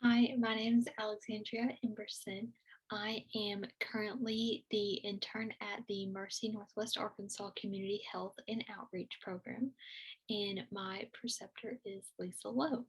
Hi, my name is Alexandria Emberson. I am currently the intern at the Mercy Northwest Arkansas Community Health and Outreach Program, and my preceptor is Lisa Lowe.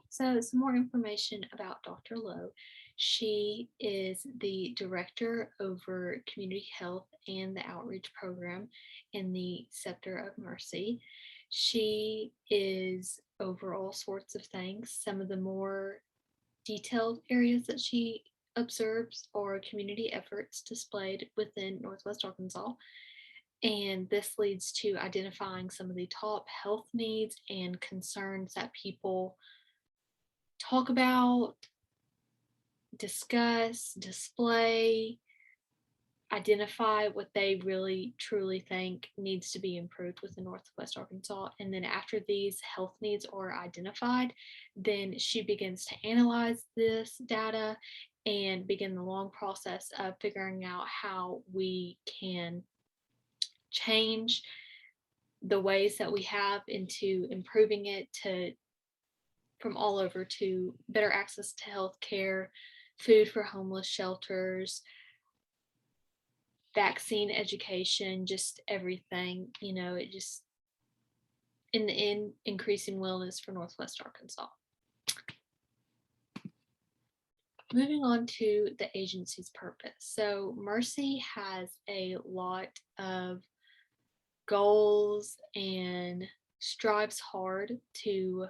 So, some more information about Dr. Lowe. She is the director over community health and the outreach program in the Scepter of Mercy. She is over all sorts of things. Some of the more detailed areas that she observes are community efforts displayed within Northwest Arkansas. And this leads to identifying some of the top health needs and concerns that people talk about, discuss, display, identify what they really truly think needs to be improved within Northwest Arkansas. And then after these health needs are identified, then she begins to analyze this data and begin the long process of figuring out how we can change the ways that we have into improving it to from all over to better access to health care, food for homeless shelters, vaccine education, just everything, it just in the end increasing wellness for Northwest Arkansas. Moving on to the agency's purpose. So Mercy has a lot of goals and strives hard to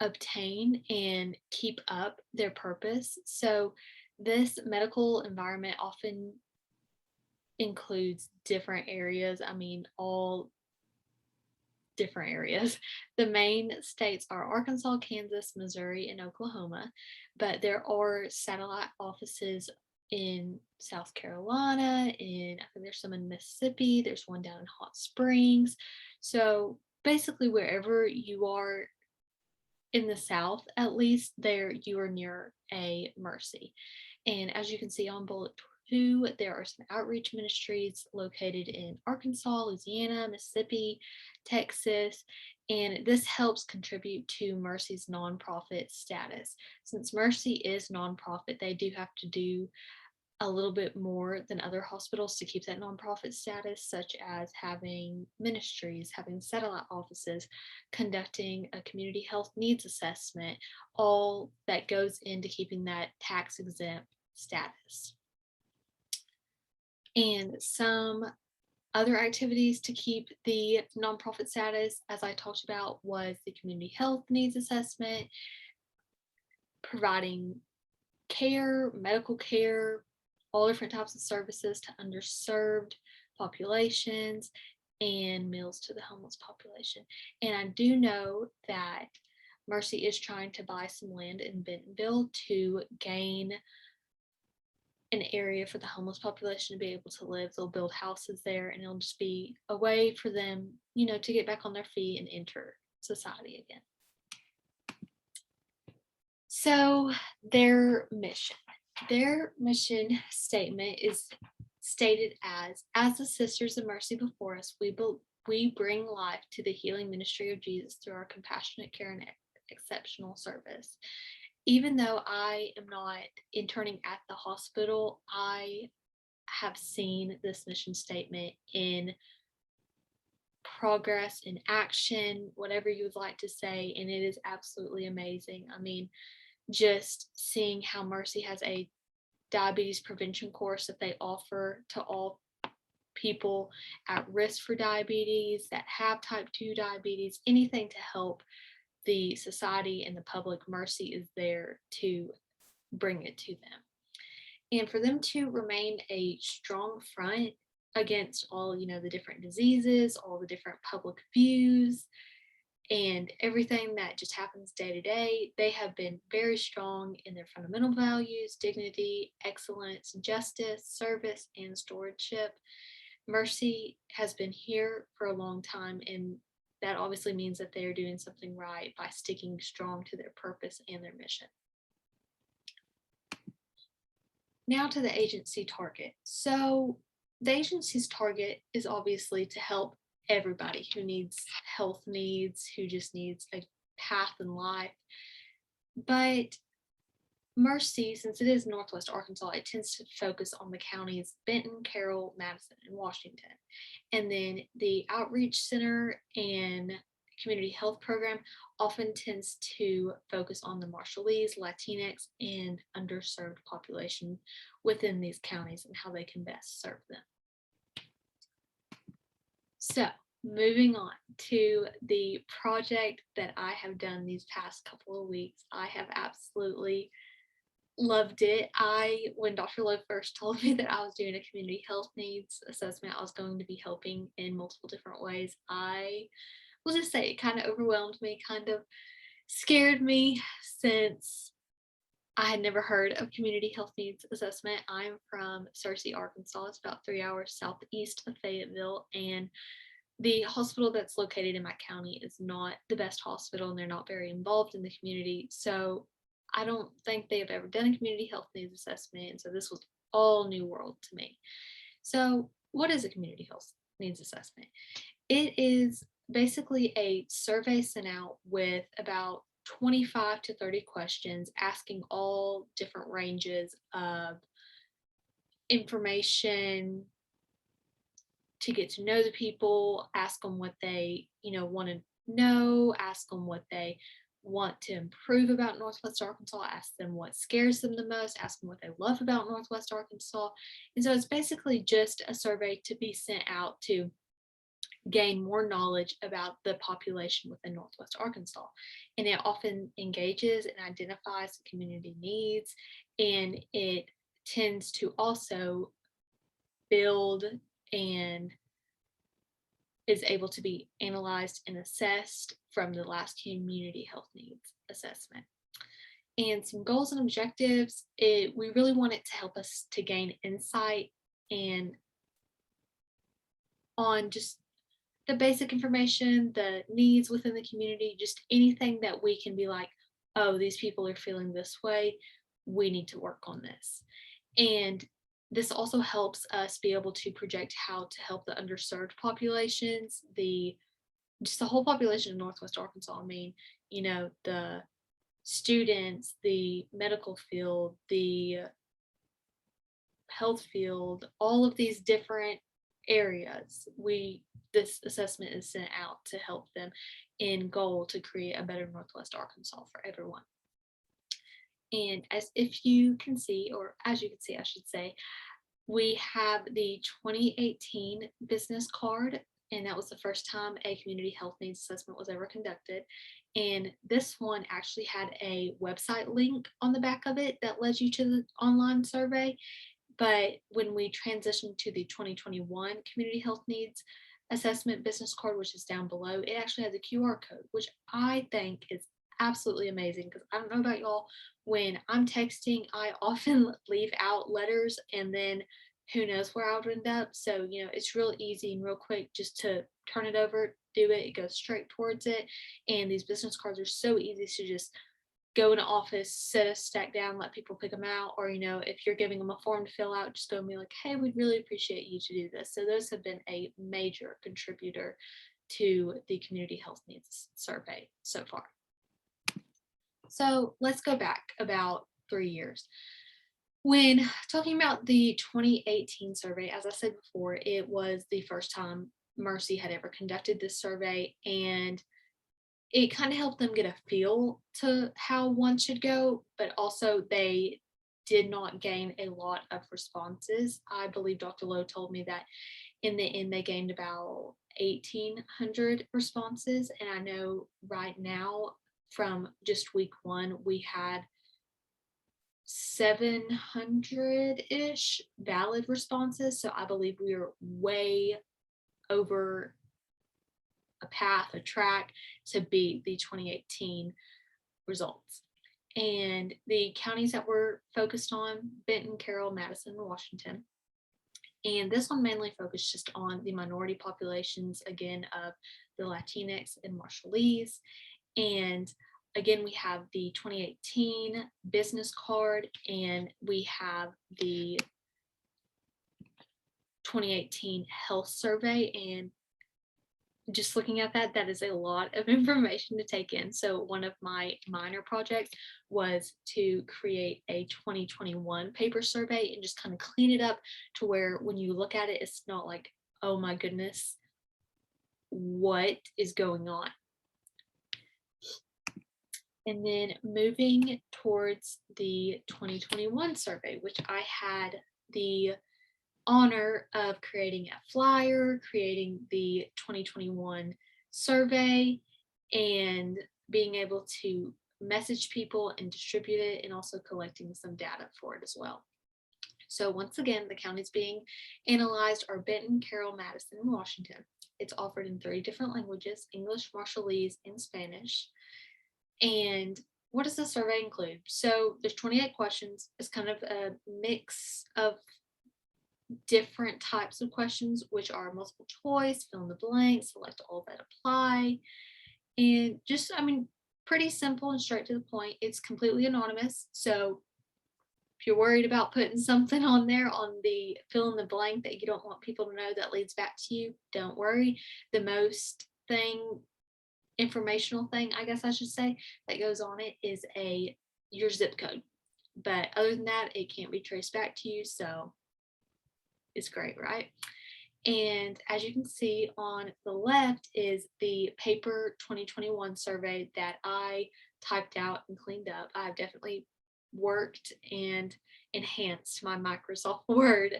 obtain and keep up their purpose. So this medical environment often includes different areas. All different areas. The main states are Arkansas, Kansas, Missouri, and Oklahoma, but there are satellite offices in South Carolina, and I think there's some in Mississippi, there's one down in Hot Springs. So basically, wherever you are in the South, at least, there you are near a Mercy. And as you can see on bullet two, there are some outreach ministries located in Arkansas, Louisiana, Mississippi, Texas, and this helps contribute to Mercy's nonprofit status. Since Mercy is nonprofit, they do have to do a little bit more than other hospitals to keep that nonprofit status, such as having ministries, having satellite offices, conducting a community health needs assessment, all that goes into keeping that tax exempt status. And some other activities to keep the nonprofit status, as I talked about, was the community health needs assessment, providing care, medical care, all different types of services to underserved populations, and meals to the homeless population. And I do know that Mercy is trying to buy some land in Bentonville to gain an area for the homeless population to be able to live. They'll build houses there, and it'll just be a way for them, to get back on their feet and enter society again. So their mission statement is stated as the Sisters of Mercy before us, we bring life to the healing ministry of Jesus through our compassionate care and exceptional service. Even though I am not interning at the hospital, I have seen this mission statement in progress, in action, whatever you would like to say, and it is absolutely amazing. Just seeing how Mercy has a diabetes prevention course that they offer to all people at risk for diabetes, that have type 2 diabetes, anything to help the society and the public. Mercy is there to bring it to them. And for them to remain a strong front against all, the different diseases, all the different public views, and everything that just happens day to day, they have been very strong in their fundamental values: dignity, excellence, justice, service, and stewardship. Mercy has been here for a long time, and that obviously means that they are doing something right by sticking strong to their purpose and their mission. Now to the agency target. So the agency's target is obviously to help everybody who needs health needs, who just needs a path in life. But Mercy, since it is Northwest Arkansas, it tends to focus on the counties Benton, Carroll, Madison, and Washington. And then the Outreach Center and Community Health Program often tends to focus on the Marshallese, Latinx, and underserved population within these counties and how they can best serve them. So, moving on to the project that I have done these past couple of weeks, I have absolutely loved it. When Dr. Lowe first told me that I was doing a community health needs assessment, I was going to be helping in multiple different ways. I will just say it kind of overwhelmed me, kind of scared me, since I had never heard of community health needs assessment. I'm from Searcy, Arkansas. It's about 3 hours southeast of Fayetteville, and the hospital that's located in my county is not the best hospital, and they're not very involved in the community. So I don't think they have ever done a community health needs assessment. And so this was all new world to me. So what is a community health needs assessment? It is basically a survey sent out with about 25 to 30 questions, asking all different ranges of information to get to know the people, ask them what they, want to know, ask them what they want to improve about Northwest Arkansas, ask them what scares them the most, ask them what they love about Northwest Arkansas. And so it's basically just a survey to be sent out to gain more knowledge about the population within Northwest Arkansas. And it often engages and identifies the community needs, and it tends to also build and is able to be analyzed and assessed from the last community health needs assessment. And some goals and objectives, we really want it to help us to gain insight and on just the basic information, the needs within the community, just anything that we can be like, oh, these people are feeling this way, we need to work on this. And this also helps us be able to project how to help the underserved populations, just the whole population of Northwest Arkansas. I mean, the students, the medical field, the health field, all of these different areas. This assessment is sent out to help them in goal to create a better Northwest Arkansas for everyone. And as you can see, I should say, we have the 2018 business card, and that was the first time a community health needs assessment was ever conducted. And this one actually had a website link on the back of it that led you to the online survey. But when we transitioned to the 2021 community health needs assessment business card, which is down below, it actually has a QR code, which I think is absolutely amazing, because I don't know about y'all, when I'm texting, I often leave out letters, and then who knows where I would end up. So, it's real easy and real quick just to turn it over, do it, it goes straight towards it. And these business cards are so easy to just go in an office, set a stack down, let people pick them out, or if you're giving them a form to fill out, just go and be like, hey, we'd really appreciate you to do this. So those have been a major contributor to the community health needs survey so far. So let's go back about 3 years. When talking about the 2018 survey, as I said before, it was the first time Mercy had ever conducted this survey, and it kind of helped them get a feel to how one should go, but also they did not gain a lot of responses. I believe Dr. Lowe told me that in the end they gained about 1,800 responses, and I know right now from just week 1 we had 700-ish valid responses. So I believe we are way over a path, a track to beat the 2018 results. And the counties that we're focused on: Benton, Carroll, Madison, and Washington. And this one mainly focused just on the minority populations, again, of the Latinx and Marshallese. And again, we have the 2018 business card, and we have the 2018 health survey. And just looking at that, that is a lot of information to take in. So one of my minor projects was to create a 2021 paper survey and just kind of clean it up to where when you look at it, it's not like, oh my goodness, what is going on? And then moving towards the 2021 survey, which I had the honor of creating a flyer, creating the 2021 survey, and being able to message people and distribute it, and also collecting some data for it as well. So once again, the counties being analyzed are Benton, Carroll, Madison, and Washington. It's offered in 3 different languages: English, Marshallese, and Spanish. And what does the survey include? So there's 28 questions. It's kind of a mix of different types of questions, which are multiple choice, fill in the blank, select all that apply, and just, I mean, pretty simple and straight to the point. It's completely anonymous. So if you're worried about putting something on there on the fill in the blank that you don't want people to know that leads back to you, don't worry. The most informational thing, I guess I should say, that goes on it is your zip code. But other than that, it can't be traced back to you. So it's great, right? And as you can see on the left is the paper 2021 survey that I typed out and cleaned up. I've definitely worked and enhanced my Microsoft Word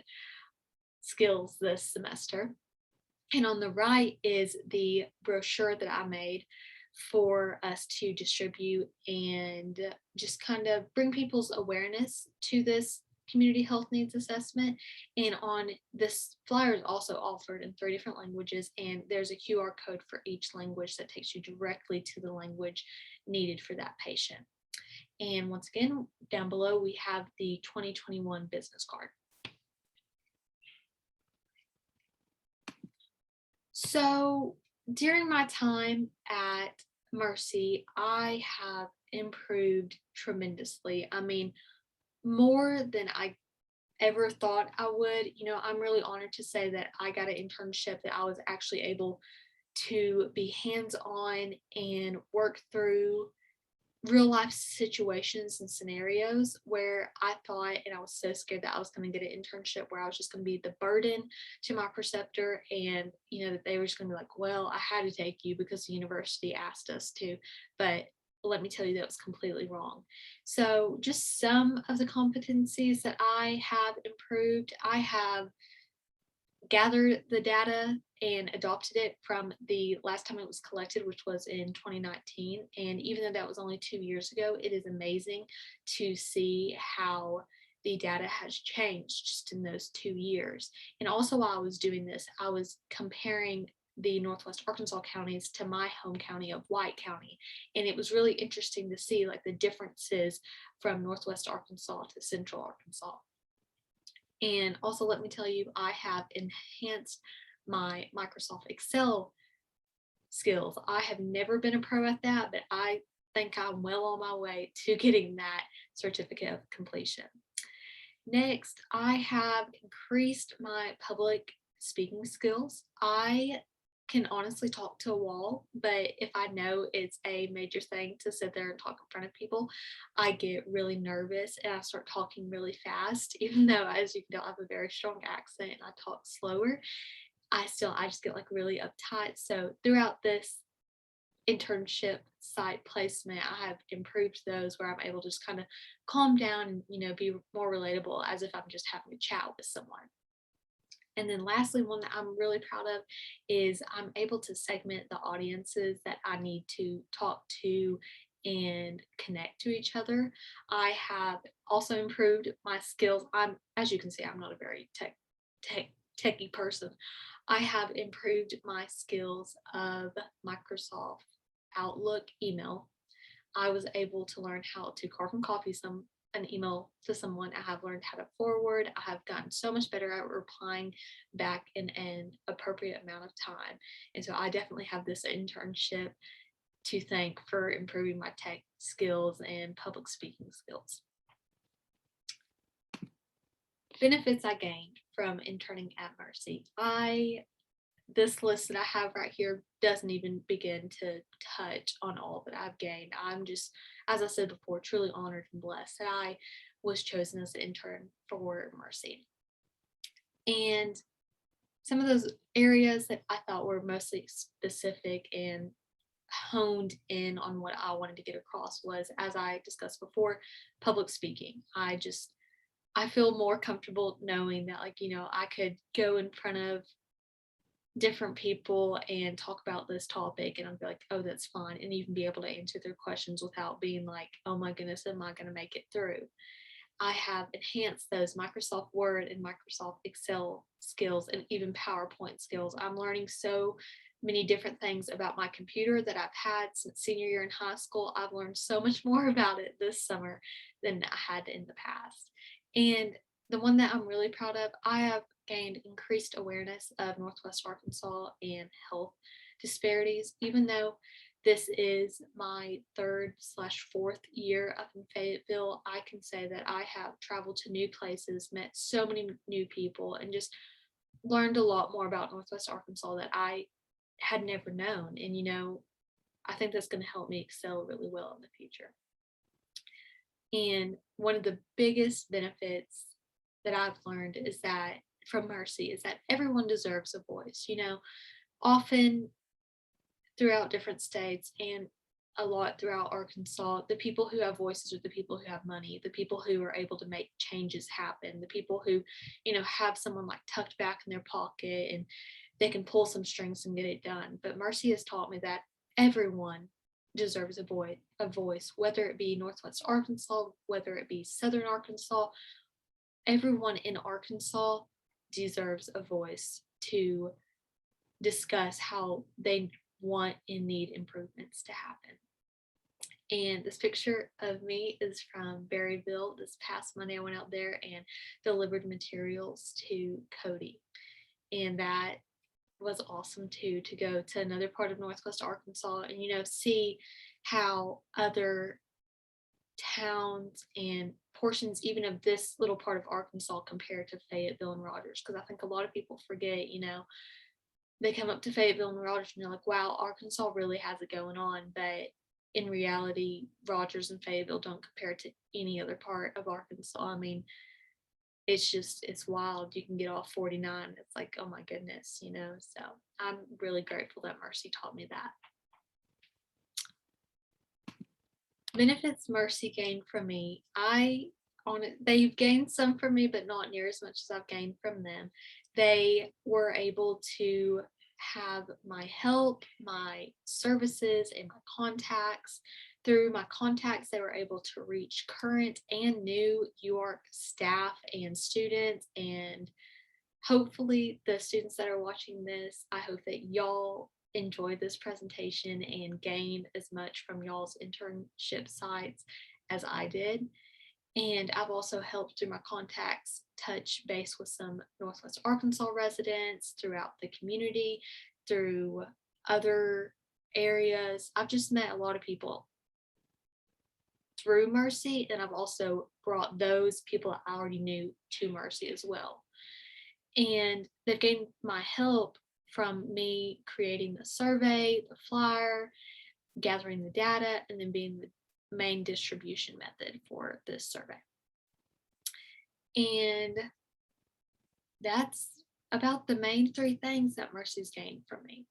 skills this semester. And on the right is the brochure that I made for us to distribute and just kind of bring people's awareness to this community health needs assessment. And on this flyer is also offered in 3 different languages, and there's a QR code for each language that takes you directly to the language needed for that patient. And once again, down below we have the 2021 business card. So during my time at Mercy, I have improved tremendously. I mean, more than I ever thought I would. You know, I'm really honored to say that I got an internship that I was actually able to be hands-on and work through real life situations and scenarios where I thought, and I was so scared that I was going to get an internship where I was just going to be the burden to my preceptor, and you know that they were just going to be like, well, I had to take you because the university asked us to. But let me tell you, that was completely wrong. So just some of the competencies that I have improved: I have gathered the data and adopted it from the last time it was collected, which was in 2019. And even though that was only 2 years ago, it is amazing to see how the data has changed just in those 2 years. And also while I was doing this, I was comparing the Northwest Arkansas counties to my home county of White County. And it was really interesting to see like the differences from Northwest Arkansas to Central Arkansas. And also, let me tell you, I have enhanced my Microsoft Excel skills. I have never been a pro at that, but I think I'm well on my way to getting that certificate of completion. Next, I have increased my public speaking skills. I can honestly talk to a wall, but if I know it's a major thing to sit there and talk in front of people, I get really nervous and I start talking really fast. Even though, as you can tell, I have a very strong accent and I talk slower, I just get like really uptight. So throughout this internship site placement, I have improved those where I'm able to just kind of calm down and, you know, be more relatable as if I'm just having a chat with someone. And then lastly, one that I'm really proud of is I'm able to segment the audiences that I need to talk to and connect to each other. I have also improved my skills. As you can see, I'm not a very techie person. I have improved my skills of Microsoft Outlook email. I was able to learn how to carbon copy an email to someone. I have learned how to forward. I have gotten so much better at replying back in an appropriate amount of time. And so I definitely have this internship to thank for improving my tech skills and public speaking skills. Benefits I gained from interning at Mercy. I this list that I have right here doesn't even begin to touch on all that I've gained. I'm just, as I said before, truly honored and blessed that I was chosen as an intern for Mercy. And some of those areas that I thought were mostly specific and honed in on what I wanted to get across was, as I discussed before, public speaking. I feel more comfortable knowing that, like, I could go in front of different people and talk about this topic, and I'd be like, oh, that's fine, and even be able to answer their questions without being like, oh my goodness, am I going to make it through? I have enhanced those Microsoft Word and Microsoft Excel skills and even PowerPoint skills. I'm learning so many different things about my computer that I've had since senior year in high school. I've learned so much more about it this summer than I had in the past. And the one that I'm really proud of, I have gained increased awareness of Northwest Arkansas and health disparities, even though this is my third/fourth year up in Fayetteville. I can say that I have traveled to new places, met so many new people, and just learned a lot more about Northwest Arkansas that I had never known. And, I think that's going to help me excel really well in the future. And one of the biggest benefits that I've learned is that from Mercy is that everyone deserves a voice. Often throughout different states and a lot throughout Arkansas, the people who have voices are the people who have money, the people who are able to make changes happen, the people who, have someone like tucked back in their pocket and they can pull some strings and get it done. But Mercy has taught me that everyone deserves a voice, whether it be Northwest Arkansas, whether it be Southern Arkansas, everyone in Arkansas deserves a voice to discuss how they want and need improvements to happen. And this picture of me is from Berryville. This past Monday, I went out there and delivered materials to Cody. And that was awesome too, to go to another part of Northwest Arkansas and, see how other towns and portions even of this little part of Arkansas compare to Fayetteville and Rogers. Because I think a lot of people forget, they come up to Fayetteville and Rogers and they're like, wow, Arkansas really has it going on. But in reality, Rogers and Fayetteville don't compare to any other part of Arkansas. I mean, it's wild. You can get off 49. It's like, oh my goodness, So I'm really grateful that Mercy taught me that. Benefits Mercy gained from me. They've gained some from me, but not near as much as I've gained from them. They were able to have my help, my services, and my contacts. Through my contacts, they were able to reach current and new UARK staff and students. And hopefully the students that are watching this, I hope that y'all enjoy this presentation and gain as much from y'all's internship sites as I did. And I've also helped through my contacts touch base with some Northwest Arkansas residents throughout the community, through other areas. I've just met a lot of people through Mercy, and I've also brought those people I already knew to Mercy as well. And they've gained my help from me creating the survey, the flyer, gathering the data, and then being the main distribution method for this survey. And that's about the main three things that Mercy's gained from me.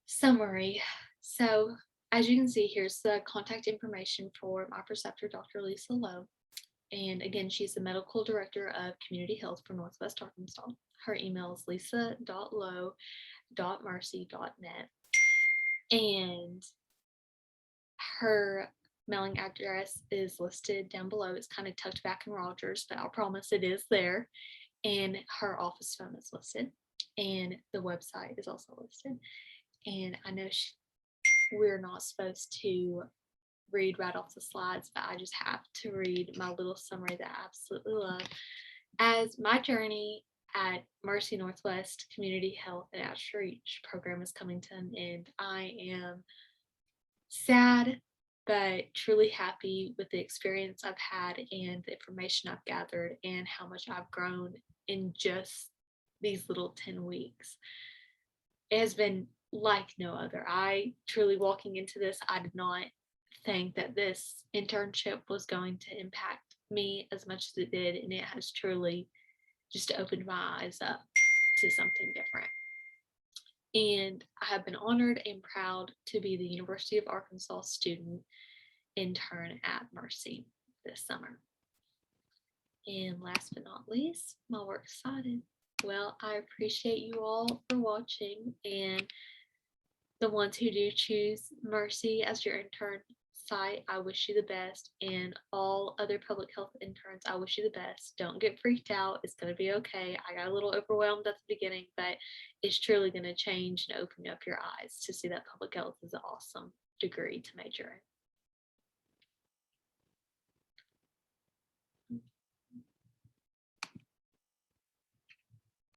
Summary. So as you can see, here's the contact information for my preceptor, Dr. Lisa Lowe. And again, she's the medical director of community health for Northwest Arkansas. Her email is lisa.lowe.mercy.net. And her mailing address is listed down below. It's kind of tucked back in Rogers, but I promise it is there. And her office phone is listed. And the website is also listed. And I know we're not supposed to read right off the slides, but I just have to read my little summary that I absolutely love. As my journey at Mercy Northwest Community Health and Outreach Program is coming to an end, I am sad, but truly happy with the experience I've had and the information I've gathered and how much I've grown in just these little 10 weeks. It has been like no other. I truly, walking into this, I did not think that this internship was going to impact me as much as it did, and it has truly just opened my eyes up to something different. And I have been honored and proud to be the University of Arkansas student intern at Mercy this summer. And last but not least, my work cited. Well, I appreciate you all for watching, and the ones who do choose Mercy as your intern site, I wish you the best. And all other public health interns, I wish you the best. Don't get freaked out. It's going to be okay. I got a little overwhelmed at the beginning, but it's truly going to change and open up your eyes to see that public health is an awesome degree to major in.